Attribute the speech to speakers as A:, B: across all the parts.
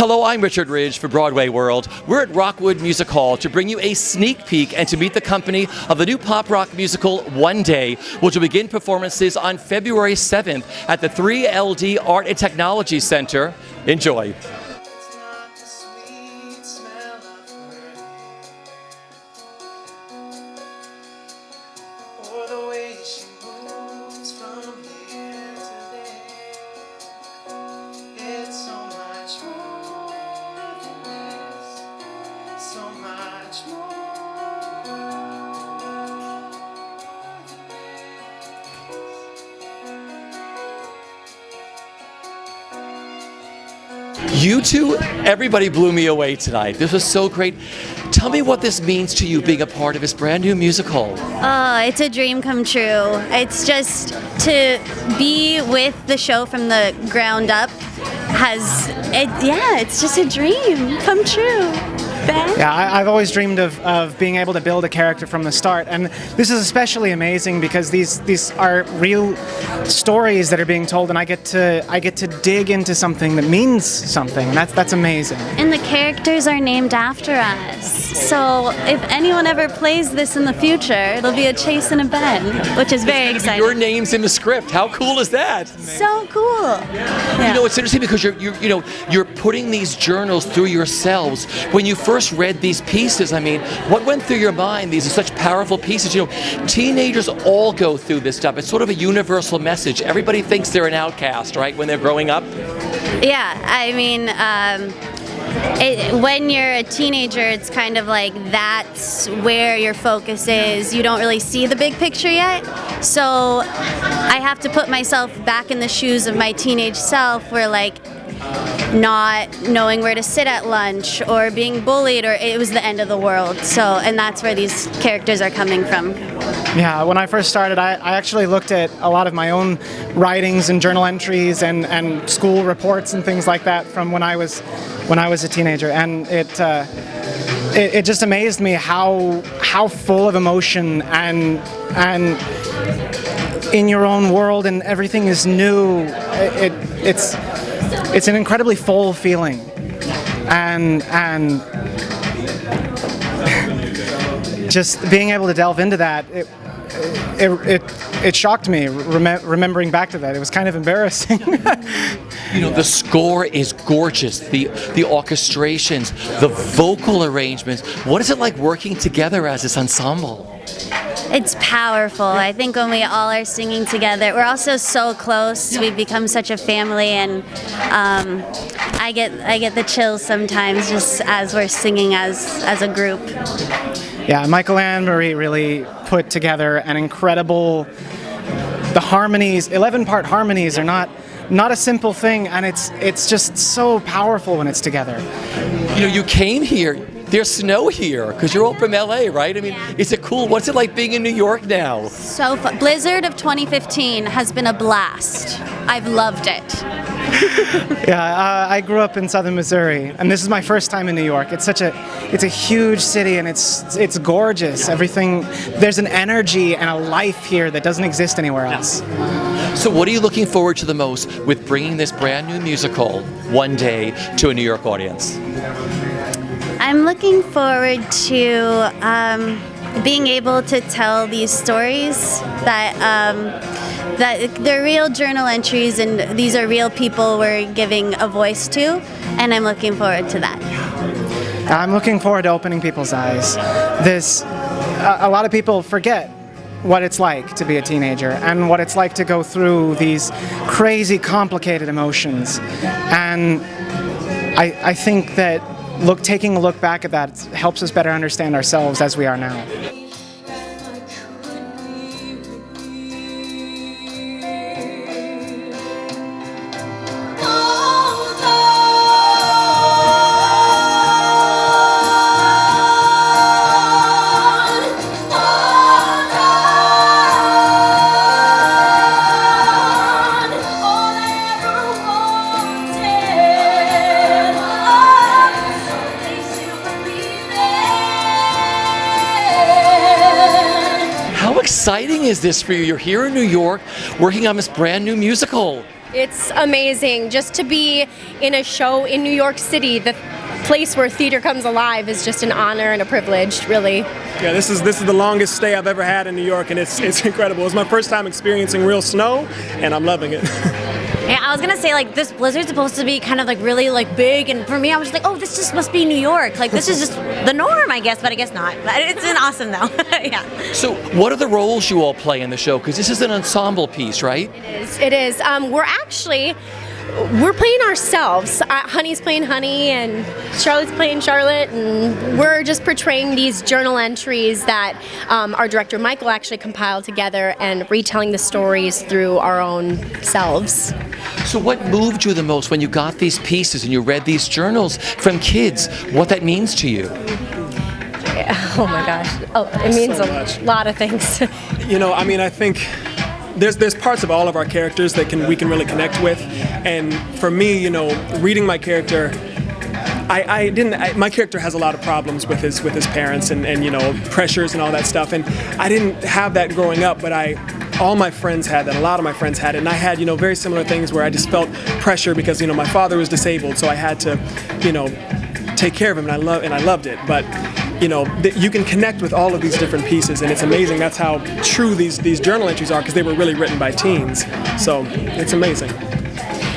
A: Hello, I'm Richard Ridge for Broadway World. We're at Rockwood Music Hall to bring you a sneak peek and to meet the company of the new pop rock musical One Day, which will begin performances on February 7th at the 3LD Art and Technology Center. Enjoy. You two, everybody blew me away tonight. This was so great. Tell me what this means to you being a part of this brand new musical.
B: Oh, it's a dream come true. It's just to be with the show from the ground up it's just a dream come true. Ben?
C: Yeah, I've always dreamed of being able to build a character from the start, and this is especially amazing because these are real stories that are being told, and I get to dig into something that means something. And that's amazing.
B: And the characters are named after us. So if anyone ever plays this in the future, it'll be a Chase and a Ben, which is very exciting.
A: Your name's in the script. How cool is that?
B: So cool. Yeah.
A: You know, it's interesting because you're putting these journals through yourselves. When you first read these pieces, I mean, what went through your mind? These are such powerful pieces. You know, teenagers all go through this stuff. It's sort of a universal message. Everybody thinks they're an outcast, right, when they're growing up?
B: Yeah, I mean, when you're a teenager, it's kind of like that's where your focus is. You don't really see the big picture yet. So I have to put myself back in the shoes of my teenage self where like not knowing where to sit at lunch or being bullied or it was the end of the world. So, and that's where these characters are coming from.
C: Yeah, when I first started, I actually looked at a lot of my own writings and journal entries and school reports and things like that from when I was a teenager, and it just amazed me how full of emotion and in your own world and everything is new. It's an incredibly full feeling, and just being able to delve into that, it shocked me. Remembering back to that, it was kind of embarrassing.
A: You know, the score is gorgeous. The orchestrations, the vocal arrangements. What is it like working together as this ensemble?
B: It's powerful. I think when we all are singing together, we're also so close. We've become such a family, and I get the chills sometimes just as we're singing as a group.
C: Yeah, Michael and Marie really put together an incredible. The harmonies, 11-part harmonies, are not a simple thing, and it's just so powerful when it's together.
A: You know, you came here. There's snow here because you're all from LA, right? I mean, is it cool? What's it like being in New York now?
B: So fun. Blizzard of 2015 has been a blast. I've loved it.
C: Yeah, I grew up in southern Missouri, and this is my first time in New York. It's a huge city, and it's gorgeous. Everything, there's an energy and a life here that doesn't exist anywhere else.
A: So what are you looking forward to the most with bringing this brand new musical, One Day, to a New York audience?
B: I'm looking forward to being able to tell these stories that they're real journal entries and these are real people we're giving a voice to, and I'm looking forward to that.
C: I'm looking forward to opening people's eyes. A lot of people forget what it's like to be a teenager and what it's like to go through these crazy, complicated emotions. And I think that taking a look back at that helps us better understand ourselves as we are now.
A: How exciting is this for you? You're here in New York working on this brand new musical.
D: It's amazing. Just to be in a show in New York City, the place where theater comes alive, is just an honor and a privilege, really.
E: Yeah, this is the longest stay I've ever had in New York, and it's incredible. It's my first time experiencing real snow, and I'm loving it.
F: Yeah, I was gonna say, like, this blizzard's supposed to be kind of like really like big, and for me I was just like, oh, this just must be New York. Like, this is just the norm, I guess, but I guess not. But it's been awesome though. Yeah.
A: So what are the roles you all play in the show? Because this is an ensemble piece, right?
D: It is. We're playing ourselves. Honey's playing Honey, and Charlotte's playing Charlotte, and we're just portraying these journal entries that our director Michael actually compiled together, and retelling the stories through our own selves.
A: So what moved you the most when you got these pieces and you read these journals from kids? What that means to you?
D: Oh my gosh. Oh, it means
E: So
D: a
E: much.
D: lot of things.
E: I think there's parts of all of our characters that we can really connect with, and for me, reading my character, my character has a lot of problems with his parents and pressures and all that stuff, and I didn't have that growing up, but all my friends had that. A lot of my friends had it, and I had very similar things where I just felt pressure because my father was disabled, so I had to take care of him, and I loved it, but. You can connect with all of these different pieces, and it's amazing. That's how true these journal entries are, because they were really written by teens. So it's amazing.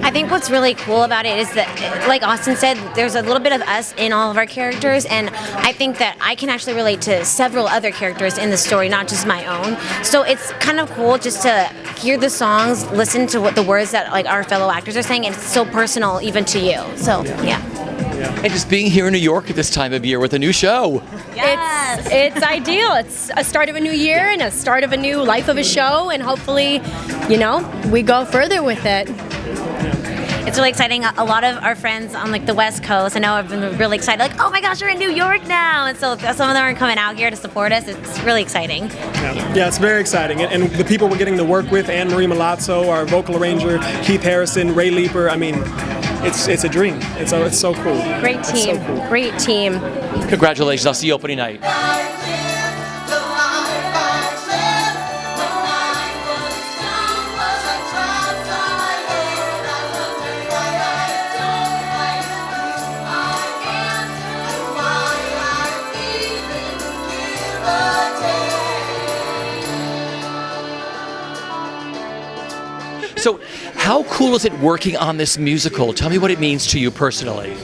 F: I think what's really cool about it is that, like Austin said, there's a little bit of us in all of our characters, and I think that I can actually relate to several other characters in the story, not just my own. So it's kind of cool just to hear the songs, listen to what the words that like our fellow actors are saying, and it's so personal even to you. So yeah.
A: And just being here in New York at this time of year with a new show.
F: Yes.
D: It's ideal. It's a start of a new year and a start of a new life of a show, and hopefully, we go further with it.
F: It's really exciting. A lot of our friends on like the West Coast, I know, have been really excited. Like, oh my gosh, you're in New York now, and so some of them are coming out here to support us. It's really exciting.
E: Yeah, it's very exciting, and the people we're getting to work with: Anne Marie Milazzo, our vocal arranger, Keith Harrison, Ray Leeper. I mean, it's a dream. It's so cool.
D: Great team.
E: So cool.
D: Great team.
A: Congratulations. I'll see you opening night. So how cool is it working on this musical? Tell me what it means to you personally.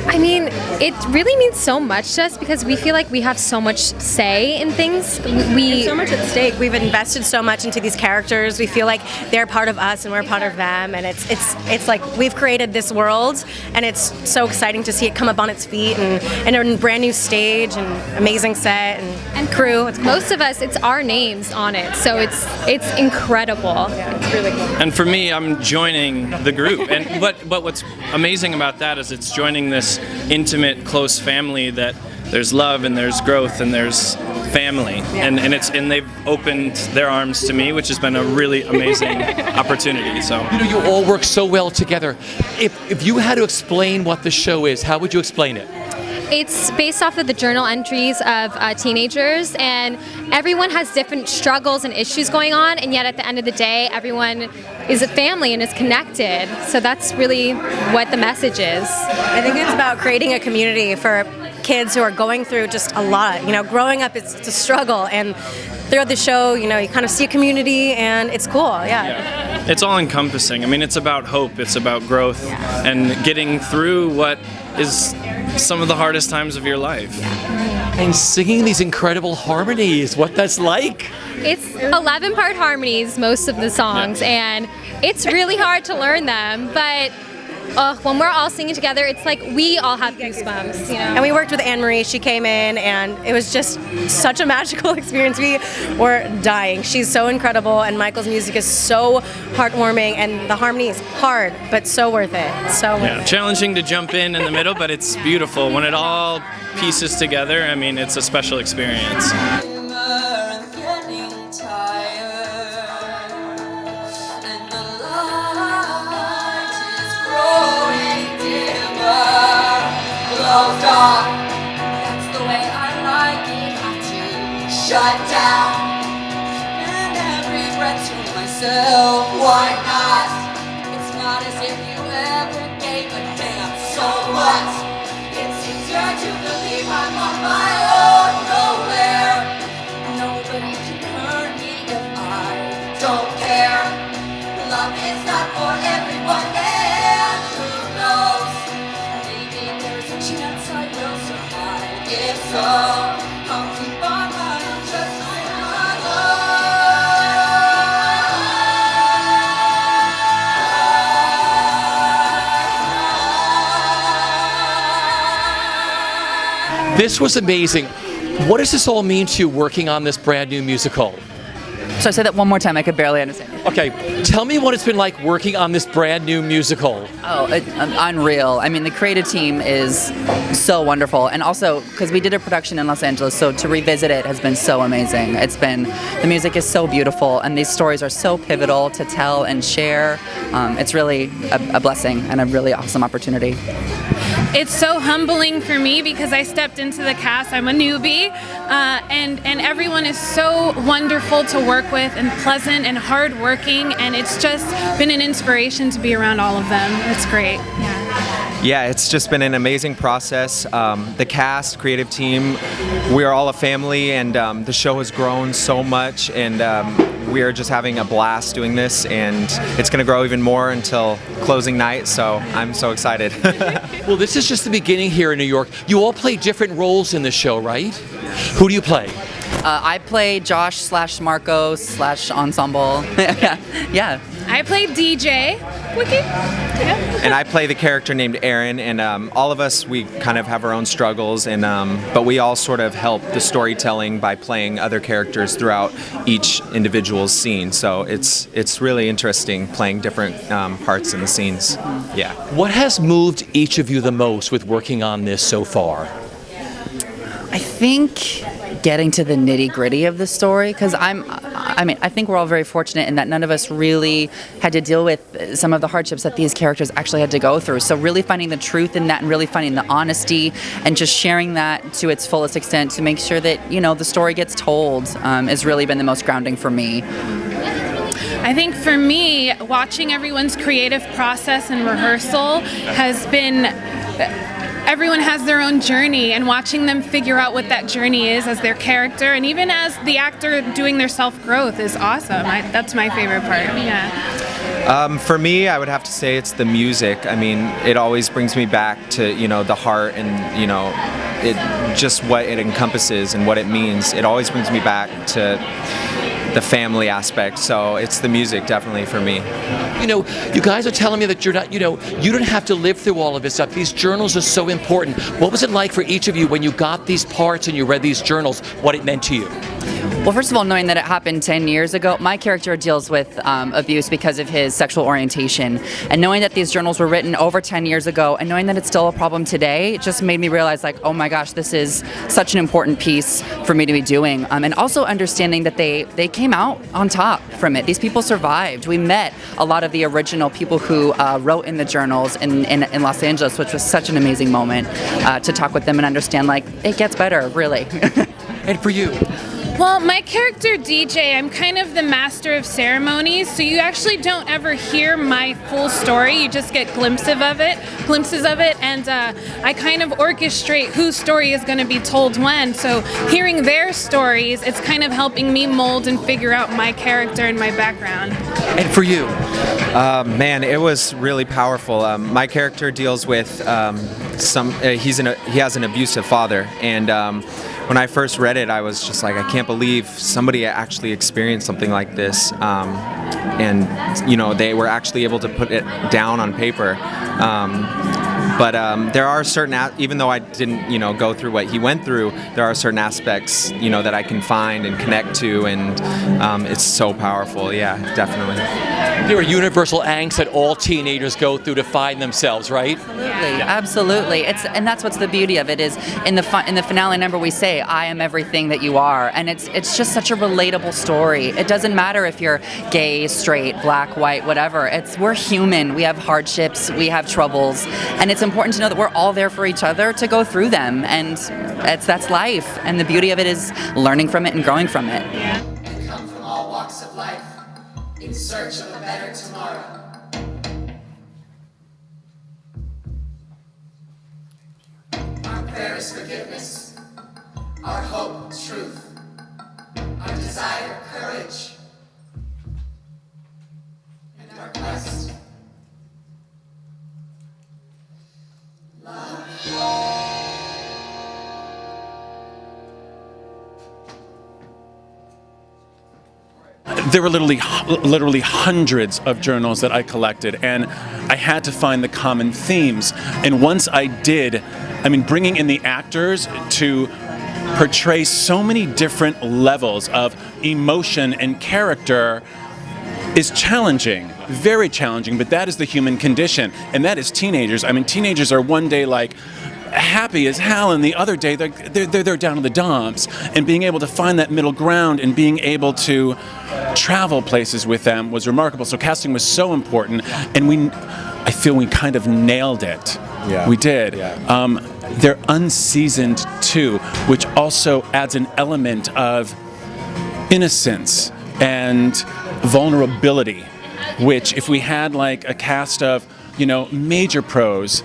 G: I mean, it really means so much to us because we feel like we have so much say in things.
H: There's so much at stake. We've invested so much into these characters. We feel like they're part of us and we're part of them, and it's like we've created this world, and it's so exciting to see it come up on its feet and a brand new stage and amazing set and crew. It's cool.
G: Most of us, it's our names on it, so it's incredible.
H: Yeah, it's really cool.
I: And for me, I'm joining the group, and but what's amazing about that is it's joining this intimate, close family that there's love and there's growth and there's family, and they've opened their arms to me, which has been a really amazing opportunity. So
A: You all work so well together. If you had to explain what the show is, how would you explain it?
G: It's based off of the journal entries of teenagers, and everyone has different struggles and issues going on, and yet at the end of the day, everyone is a family and is connected. So that's really what the message is.
H: I think it's about creating a community for kids who are going through just a lot. Growing up, it's a struggle, and throughout the show, you kind of see a community, and it's cool. Yeah.
I: it's all encompassing. I mean, it's about hope, it's about growth, and getting through what is some of the hardest times of your life.
A: And singing these incredible harmonies, what that's like.
G: It's 11-part harmonies, most of the songs, and it's really hard to learn them, but when we're all singing together, it's like we all have goosebumps,
H: And we worked with Anne Marie. She came in, and it was just such a magical experience. We were dying. She's so incredible, and Michael's music is so heartwarming, and the harmony is hard, but so worth it. So worth it.
I: Challenging to jump in the middle, but it's beautiful. When it all pieces together, I mean, it's a special experience.
J: That's the way I like it. Have to shut down, and every breath to myself. Why not? It's to believe I'm on my own nowhere. Nobody can hurt me if I don't care. Love is not for everyone, and who knows? Maybe there's a chance I will survive. If so, I'll keep on running just like my love.
A: This was amazing. What does this all mean to you working on this brand new musical?
K: So say that one more time. I could barely understand.
A: Okay, tell me what it's been like working on this brand new musical.
K: Oh, unreal. I mean, the creative team is so wonderful. And also, because we did a production in Los Angeles, so to revisit it has been so amazing. The music is so beautiful, and these stories are so pivotal to tell and share. It's really a blessing and a really awesome opportunity.
L: It's so humbling for me because I stepped into the cast. I'm a newbie, and everyone is so wonderful to work with and pleasant and hardworking, and it's just been an inspiration to be around all of them. It's great.
M: Yeah, it's just been an amazing process. The cast, creative team, we are all a family, and the show has grown so much, and we are just having a blast doing this, and it's going to grow even more until closing night, so I'm so excited.
A: Well, this is just the beginning here in New York. You all play different roles in the show, right? Who do you play?
K: I play Josh/Marco/ensemble. Yeah.
L: I play DJ. Wiki. Yeah.
M: And I play the character named Aaron, and all of us, we kind of have our own struggles, and but we all sort of help the storytelling by playing other characters throughout each individual's scene. So it's really interesting playing different parts in the scenes. Yeah.
A: What has moved each of you the most with working on this so far?
K: I think getting to the nitty-gritty of the story, because I think we're all very fortunate in that none of us really had to deal with some of the hardships that these characters actually had to go through. So really finding the truth in that and really finding the honesty and just sharing that to its fullest extent to make sure that, the story gets told has really been the most grounding for me.
L: I think for me, watching everyone's creative process and rehearsal has been... Everyone has their own journey, and watching them figure out what that journey is as their character, and even as the actor doing their self-growth is awesome. That's my favorite part. Yeah.
M: For me, I would have to say it's the music. I mean, it always brings me back to, the heart and, it just what it encompasses and what it means. It always brings me back to the family aspect. So it's the music definitely for me.
A: You guys are telling me that you're not, you don't have to live through all of this stuff. These journals are so important. What was it like for each of you when you got these parts and you read these journals, what it meant to you?
K: Well, first of all, knowing that it happened 10 years ago, my character deals with abuse because of his sexual orientation. And knowing that these journals were written over 10 years ago and knowing that it's still a problem today, it just made me realize, oh my gosh, this is such an important piece for me to be doing. And also understanding that they came out on top from it. These people survived. We met a lot of the original people who wrote in the journals in Los Angeles, which was such an amazing moment to talk with them and understand, it gets better, really.
A: And for you?
L: Well, my character DJ, I'm kind of the master of ceremonies, so you actually don't ever hear my full story. You just get glimpses of it, and I kind of orchestrate whose story is going to be told when. So hearing their stories, it's kind of helping me mold and figure out my character and my background.
A: And for you?
M: Man, it was really powerful. My character deals with he has an abusive father, and when I first read it, I was just like, I can't believe somebody actually experienced something like this. And, they were actually able to put it down on paper. But there are certain, even though I didn't, go through what he went through, there are certain aspects, that I can find and connect to, and it's so powerful. Yeah, definitely.
A: There are universal angst that all teenagers go through to find themselves, right?
K: Absolutely. And that's what's the beauty of it is in the finale number we say, I am everything that you are, and it's just such a relatable story. It doesn't matter if you're gay, straight, black, white, whatever. We're human. We have hardships. We have troubles, and it's important to know that we're all there for each other to go through them, and that's life. And the beauty of it is learning from it and growing from it.
J: And come from all walks of life in search of a better tomorrow. Our prayers
N: is forgiveness, our hope, truth, our desire, courage, and our quest, love.
O: There were literally hundreds of journals that I collected, and I had to find the common themes. And once I did, I mean, bringing in the actors to portray so many different levels of emotion and character is challenging, very challenging, but that is the human condition, and that is teenagers. I mean, teenagers are one day like happy as hell, and the other day they're down in the dumps, and being able to find that middle ground and being able to travel places with them was remarkable. So casting was so important, and I feel we kind of nailed it.
M: Yeah.
O: We did.
M: Yeah.
O: They're unseasoned too, which also adds an element of innocence and vulnerability, which if we had like a cast of, major pros,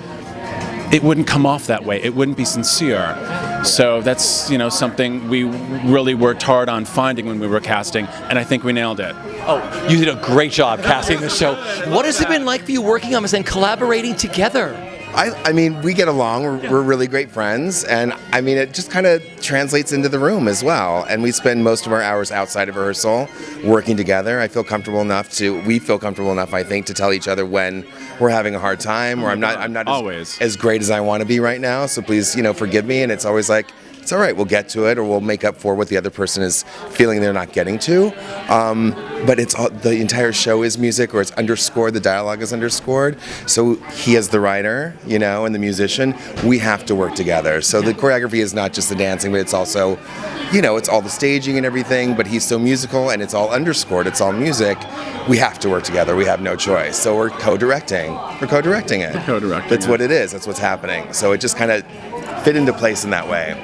O: it wouldn't come off that way. It wouldn't be sincere. So that's, something we really worked hard on finding when we were casting, and I think we nailed it.
A: Oh, you did a great job casting the show. What has it been like for you working on this and collaborating together?
P: I mean, we get along. We're really great friends, and I mean, it just kind of translates into the room as well. And we spend most of our hours outside of rehearsal working together. We feel comfortable enough, I think, to tell each other when we're having a hard time, or I'm not as great as I want to be right now. So please, forgive me. And it's always like, it's all right, we'll get to it, or we'll make up for what the other person is feeling they're not getting to. But the entire show is music, or it's underscored, the dialogue is underscored. So he as the writer, and the musician, we have to work together. So the choreography is not just the dancing, but it's also, it's all the staging and everything, but he's so musical and it's all underscored, it's all music. We have to work together, we have no choice. So we're co-directing it. That's what it is, that's what's happening. So it just kind of fit into place in that way.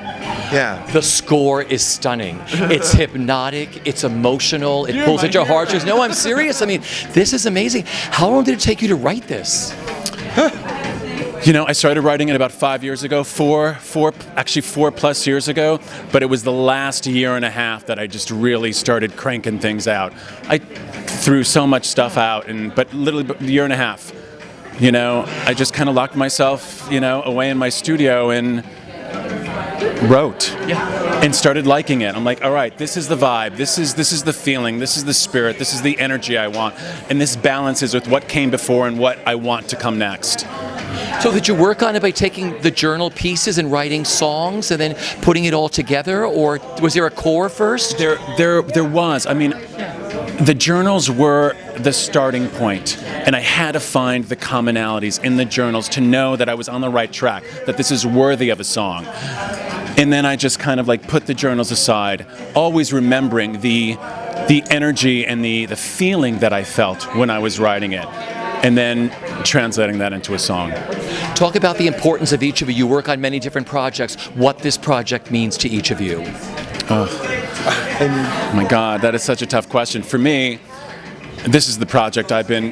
P: Yeah.
A: The score is stunning. It's hypnotic, it's emotional, it pulls at your heartstrings. No, I'm serious. I mean, this is amazing. How long did it take you to write this?
O: I started writing it about 5 years ago, 4+ years ago, but it was the last year and a half that I just really started cranking things out. I threw so much stuff out, but literally a year and a half. I just kind of locked myself, away in my studio and wrote and started liking it. I'm like, all right, this is the vibe, this is the feeling, this is the spirit, this is the energy I want, and this balances with what came before and what I want to come next.
A: So did you work on it by taking the journal pieces and writing songs and then putting it all together, or was there a core first?
O: There was. I mean, the journals were the starting point, and I had to find the commonalities in the journals to know that I was on the right track, that this is worthy of a song. And then I just kind of like put the journals aside, always remembering the energy and the feeling that I felt when I was writing it, and then translating that into a song.
A: Talk about the importance of each of you. You work on many different projects. What this project means to each of you.
O: Oh my God, that is such a tough question. For me, this is the project I've been,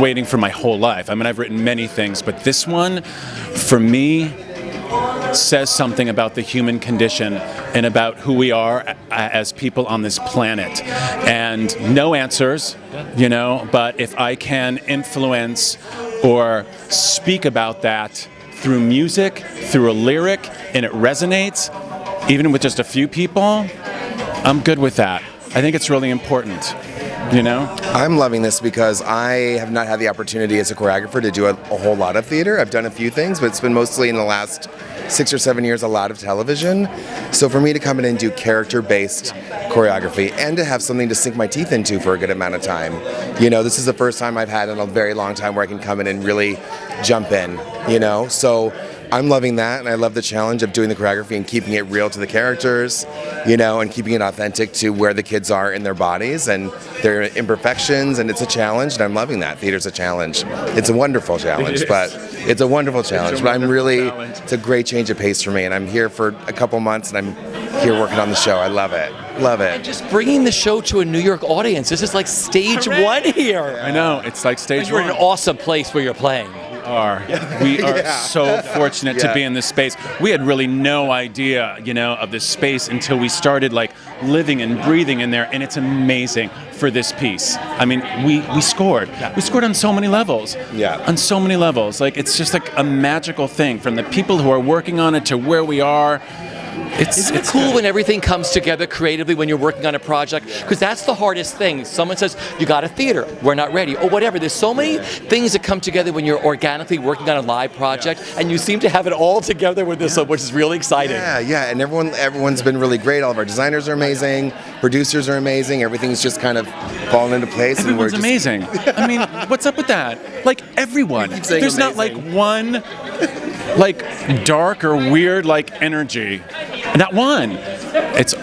O: waiting for my whole life. I mean, I've written many things, but this one, for me, says something about the human condition and about who we are as people on this planet. And no answers, but if I can influence or speak about that through music, through a lyric, and it resonates, even with just a few people, I'm good with that. I think it's really important.
P: I'm loving this because I have not had the opportunity as a choreographer to do a whole lot of theater. I've done a few things, but it's been mostly in the last 6 or 7 years a lot of television. So for me to come in and do character-based choreography and to have something to sink my teeth into for a good amount of time, this is the first time I've had in a very long time where I can come in and really jump in, So I'm loving that, and I love the challenge of doing the choreography and keeping it real to the characters, and keeping it authentic to where the kids are in their bodies and their imperfections, and it's a challenge, and I'm loving that. Theater's a challenge. It's a wonderful challenge, but it's a wonderful challenge, but it's a great change of pace for me, and I'm here for a couple months, and I'm here working on the show. I love it. Love it.
A: And just bringing the show to a New York audience. This is like stage one here.
O: I know, it's like stage
A: one. You're
O: one.
A: in an awesome place where you're playing.
O: are. We are so fortunate to
P: Yeah.
O: be in this space. We had really no idea, of this space until we started like living and breathing in there, and it's amazing for this piece. I mean, we scored. We scored on so many levels.
P: Yeah.
O: On so many levels. Like, it's just like a magical thing, from the people who are working on it to where we are.
A: Isn't it cool when everything comes together creatively when you're working on a project? Because that's the hardest thing. Someone says, you got a theater, we're not ready, or whatever. There's so many things that come together when you're organically working on a live project, and you seem to have it all together with this, which is really exciting.
P: Yeah, and everyone's been really great. All of our designers are amazing, producers are amazing, everything's just kind of fallen into place.
O: Everyone's amazing. I mean, what's up with that? Like, everyone. There's not like one like dark or weird like energy. Not one. It's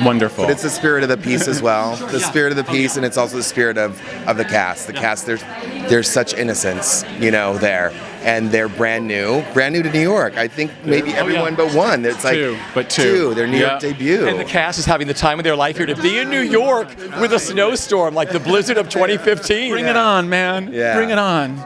O: wonderful.
P: But it's the spirit of the piece as well. The spirit of the piece, and it's also the spirit of the cast. The cast, there's such innocence, there. And they're brand new to New York. I think maybe everyone but one. It's like two. Their New York debut.
A: And the cast is having the time of their life here to be in New York with a snowstorm like the blizzard of 2015.
O: Bring it on, man.
P: Yeah.
O: Bring it on.